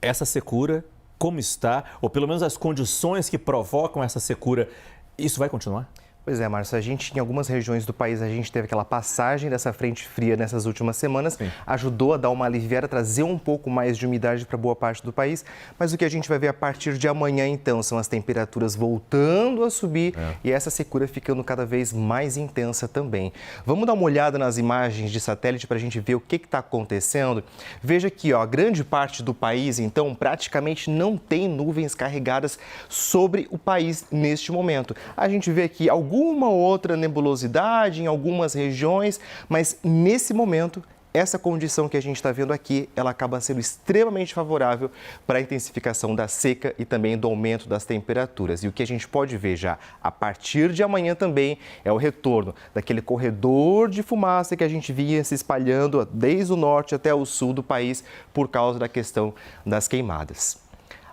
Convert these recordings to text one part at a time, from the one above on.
essa secura, como está, ou pelo menos as condições que provocam essa secura, isso vai continuar? Pois é, Márcio, em algumas regiões do país, a gente teve aquela passagem dessa frente fria nessas últimas semanas, Sim. ajudou a dar uma aliviada, trazer um pouco mais de umidade para boa parte do país, mas o que a gente vai ver a partir de amanhã, então, são as temperaturas voltando a subir e essa secura ficando cada vez mais intensa também. Vamos dar uma olhada nas imagens de satélite para a gente ver o que está acontecendo. Veja aqui, ó, grande parte do país, então, praticamente não tem nuvens carregadas sobre o país neste momento. A gente vê aqui alguma outra nebulosidade em algumas regiões, mas nesse momento, essa condição que a gente está vendo aqui, ela acaba sendo extremamente favorável para a intensificação da seca e também do aumento das temperaturas. E o que a gente pode ver já a partir de amanhã também é o retorno daquele corredor de fumaça que a gente via se espalhando desde o norte até o sul do país por causa da questão das queimadas.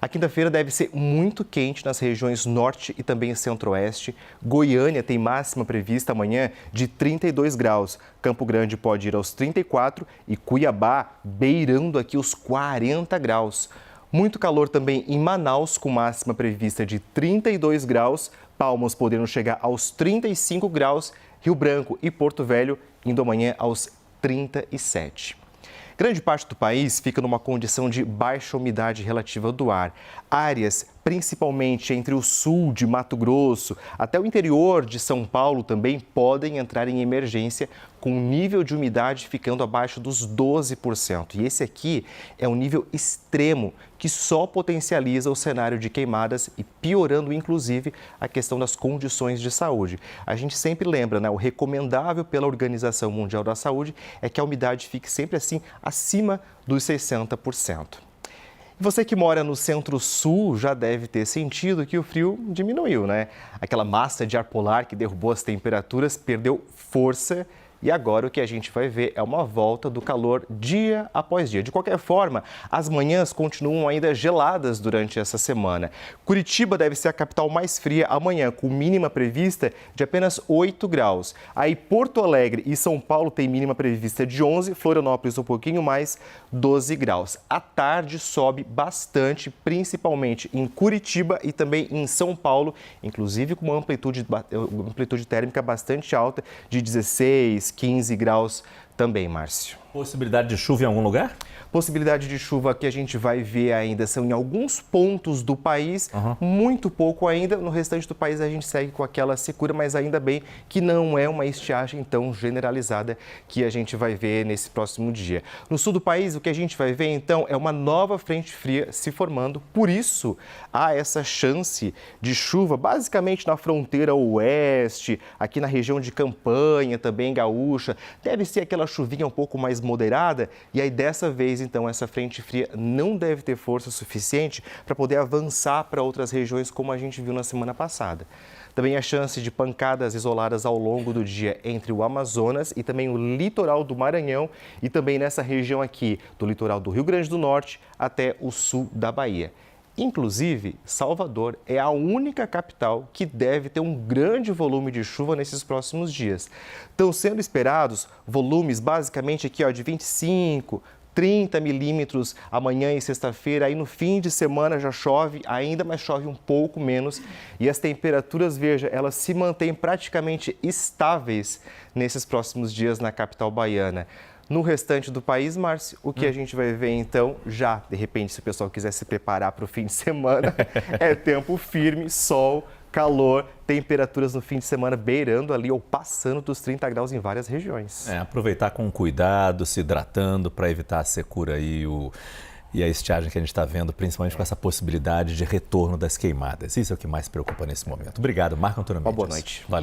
A quinta-feira deve ser muito quente nas regiões norte e também centro-oeste. Goiânia tem máxima prevista amanhã de 32 graus. Campo Grande pode ir aos 34 e Cuiabá beirando aqui os 40 graus. Muito calor também em Manaus, com máxima prevista de 32 graus. Palmas podendo chegar aos 35 graus. Rio Branco e Porto Velho indo amanhã aos 37. Grande parte do país fica numa condição de baixa umidade relativa do ar. Áreas, principalmente entre o sul de Mato Grosso até o interior de São Paulo, também podem entrar em emergência com o nível de umidade ficando abaixo dos 12%. E esse aqui é um nível extremo que só potencializa o cenário de queimadas e piorando, inclusive, a questão das condições de saúde. A gente sempre lembra, né? O recomendável pela Organização Mundial da Saúde é que a umidade fique sempre assim acima dos 60%. Você que mora no centro-sul já deve ter sentido que o frio diminuiu, né? Aquela massa de ar polar que derrubou as temperaturas perdeu força e agora o que a gente vai ver é uma volta do calor dia após dia. De qualquer forma, as manhãs continuam ainda geladas durante essa semana. Curitiba deve ser a capital mais fria amanhã, com mínima prevista de apenas 8 graus. Aí Porto Alegre e São Paulo têm mínima prevista de 11, Florianópolis um pouquinho mais, 12 graus. À tarde sobe bastante, principalmente em Curitiba e também em São Paulo, inclusive com uma amplitude térmica bastante alta de 16, 15 graus também, Márcio. Possibilidade de chuva em algum lugar? Possibilidade de chuva que a gente vai ver ainda são em alguns pontos do país, muito pouco ainda. No restante do país a gente segue com aquela secura, mas ainda bem que não é uma estiagem tão generalizada que a gente vai ver nesse próximo dia. No sul do país, o que a gente vai ver então é uma nova frente fria se formando. Por isso, há essa chance de chuva basicamente na fronteira oeste, aqui na região de Campanha, também gaúcha. Deve ser aquela chuvinha um pouco mais moderada e aí dessa vez então essa frente fria não deve ter força suficiente para poder avançar para outras regiões como a gente viu na semana passada. Também a chance de pancadas isoladas ao longo do dia entre o Amazonas e também o litoral do Maranhão e também nessa região aqui do litoral do Rio Grande do Norte até o sul da Bahia. Inclusive, Salvador é a única capital que deve ter um grande volume de chuva nesses próximos dias. Estão sendo esperados volumes basicamente aqui ó, de 25, 30 milímetros amanhã e sexta-feira. Aí no fim de semana já chove ainda, mas chove um pouco menos. E as temperaturas, veja, elas se mantêm praticamente estáveis nesses próximos dias na capital baiana. No restante do país, Márcio, o que a gente vai ver então, já de repente, se o pessoal quiser se preparar para o fim de semana, é tempo firme, sol, calor, temperaturas no fim de semana beirando ali ou passando dos 30 graus em várias regiões. Aproveitar com cuidado, se hidratando para evitar a secura e a estiagem que a gente está vendo, principalmente com essa possibilidade de retorno das queimadas. Isso é o que mais preocupa nesse momento. Obrigado, Marco Antônio Mendes. Uma boa noite. Valeu.